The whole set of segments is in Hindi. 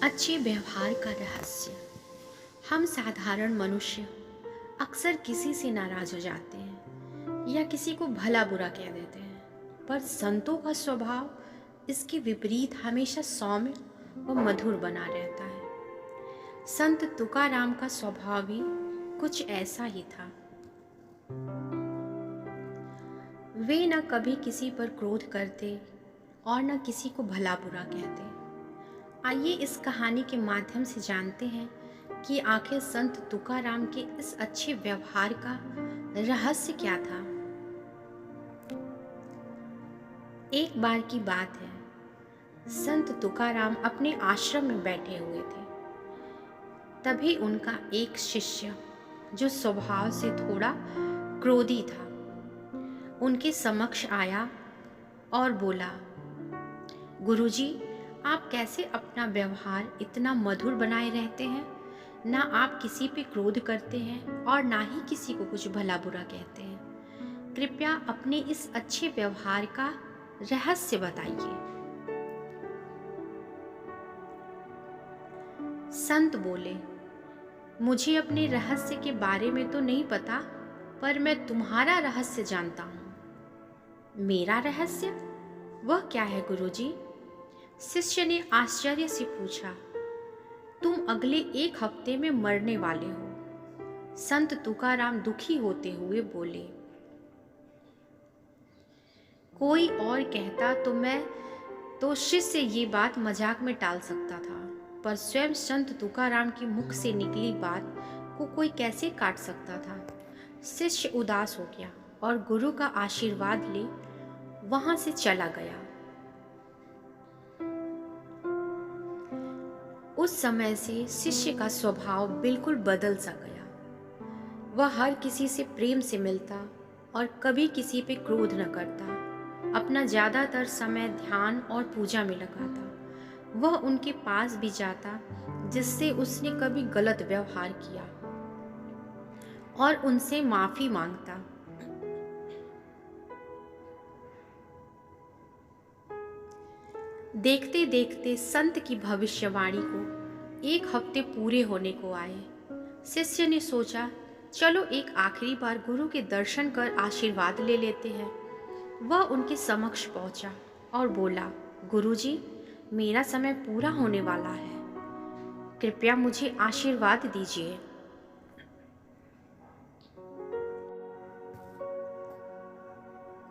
अच्छे व्यवहार का रहस्य। हम साधारण मनुष्य अक्सर किसी से नाराज हो जाते हैं या किसी को भला बुरा कह देते हैं, पर संतों का स्वभाव इसके विपरीत हमेशा सौम्य और मधुर बना रहता है। संत तुकाराम का स्वभाव भी कुछ ऐसा ही था। वे न कभी किसी पर क्रोध करते और न किसी को भला बुरा कहते। आइए इस कहानी के माध्यम से जानते हैं कि आखिर संत तुकाराम के इस अच्छे व्यवहार का रहस्य क्या था। एक बार की बात है, संत तुकाराम अपने आश्रम में बैठे हुए थे। तभी उनका एक शिष्य, जो स्वभाव से थोड़ा क्रोधी था, उनके समक्ष आया और बोला, गुरुजी, आप कैसे अपना व्यवहार इतना मधुर बनाए रहते हैं? ना आप किसी पे क्रोध करते हैं और ना ही किसी को कुछ भला बुरा कहते हैं। कृपया अपने इस अच्छे व्यवहार का रहस्य बताइए। संत बोले, मुझे अपने रहस्य के बारे में तो नहीं पता, पर मैं तुम्हारा रहस्य जानता हूँ। मेरा रहस्य? वह क्या है गुरुजी? शिष्य ने आश्चर्य से पूछा। तुम अगले एक हफ्ते में मरने वाले हो। संत तुकाराम दुखी होते हुए बोले। कोई और कहता तो मैं तो शिष्य ये बात मजाक में टाल सकता था, पर स्वयं संत तुकाराम के मुख से निकली बात को कोई कैसे काट सकता था। शिष्य उदास हो गया और गुरु का आशीर्वाद ले वहां से चला गया। उस समय से शिष्य का स्वभाव बिल्कुल बदल सा गया। वह हर किसी से प्रेम से मिलता और कभी किसी पे क्रोध न करता। अपना ज़्यादातर समय ध्यान और पूजा में लगाता। वह उनके पास भी जाता जिससे उसने कभी गलत व्यवहार किया और उनसे माफ़ी मांगता। देखते देखते संत की भविष्यवाणी को एक हफ्ते पूरे होने को आए। शिष्य ने सोचा, चलो एक आखिरी बार गुरु के दर्शन कर आशीर्वाद ले लेते हैं। वह उनके समक्ष पहुंचा और बोला, गुरुजी, मेरा समय पूरा होने वाला है, कृपया मुझे आशीर्वाद दीजिए।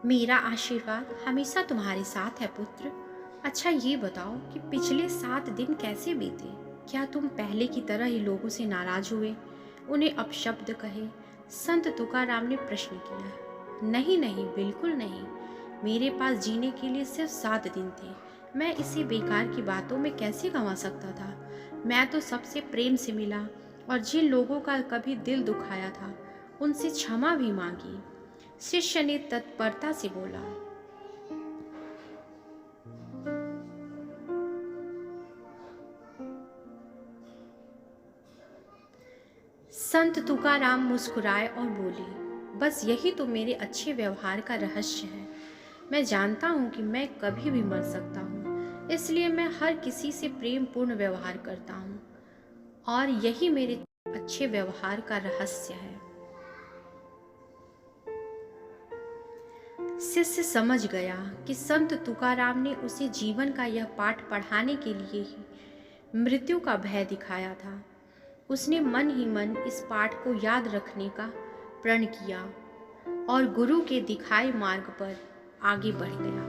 मेरा आशीर्वाद हमेशा तुम्हारे साथ है पुत्र। अच्छा ये बताओ कि पिछले 7 दिन कैसे बीते? क्या तुम पहले की तरह ही लोगों से नाराज हुए, उन्हें अपशब्द कहे? संत तुकाराम ने प्रश्न किया। नहीं नहीं, बिल्कुल नहीं। मेरे पास जीने के लिए सिर्फ 7 दिन थे। मैं इसे बेकार की बातों में कैसे गंवा सकता था? मैं तो सबसे प्रेम से मिला और जिन लोगों का कभी दिल दुखाया था उनसे क्षमा भी मांगी। शिष्य ने तत्परता से बोला। संत तुकाराम मुस्कुराए और बोले, बस यही तो मेरे अच्छे व्यवहार का रहस्य है। मैं जानता हूँ कि मैं कभी भी मर सकता हूँ, इसलिए मैं हर किसी से प्रेम पूर्ण व्यवहार करता हूँ और यही मेरे अच्छे व्यवहार का रहस्य है। शिष्य समझ गया कि संत तुकाराम ने उसे जीवन का यह पाठ पढ़ाने के लिए ही मृत्यु का भय दिखाया था। उसने मन ही मन इस पाठ को याद रखने का प्रण किया और गुरु के दिखाए मार्ग पर आगे बढ़ गया।